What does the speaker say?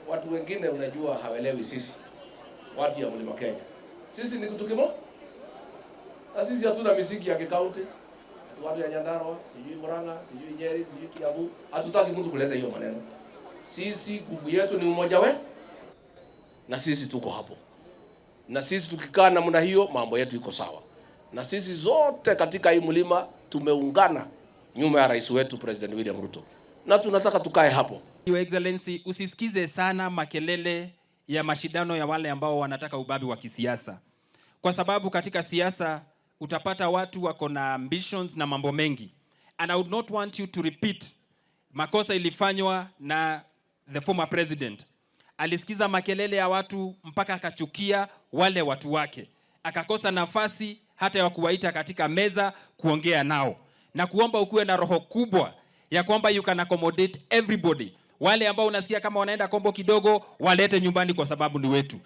watu wengine unajua hawelewi sisi watu ya Mlima Kenya. Sisi ni kitu kimoja. Na sisi hatuna misingi ya kikaunti. Watu ya Nyandarua, sijui Murang'a, sijui Nyeri, sijui Kiambu, hatutaki mtu kuleta hiyo maneno. Sisi nguvu yetu ni umoja wetu. Na sisi tuko hapo. Na sisi tukikaa namna hiyo mambo yetu iko sawa. Na sisi zote katika hii mlima tumeungana nyuma ya rais wetu President William Ruto. Na tunataka tukae hapo. Your Excellency, usisikize sana makelele ya mashindano ya wale ambao wanataka ubabi wa kisiasa. Kwa sababu katika siasa utapata watu wako na ambitions na mambo mengi. And I would not want you to repeat makosa ilifanywa na the former president. Alisikiza makelele ya watu mpaka akachukia wale watu wake. Akakosa nafasi hata ya kuwaita katika meza kuongea nao. Na kuomba ukuwe na roho kubwa ya kwamba you can accommodate everybody. Wale ambao unasikia kama wanaenda kombo kidogo walete nyumbani kwa sababu ni wetu.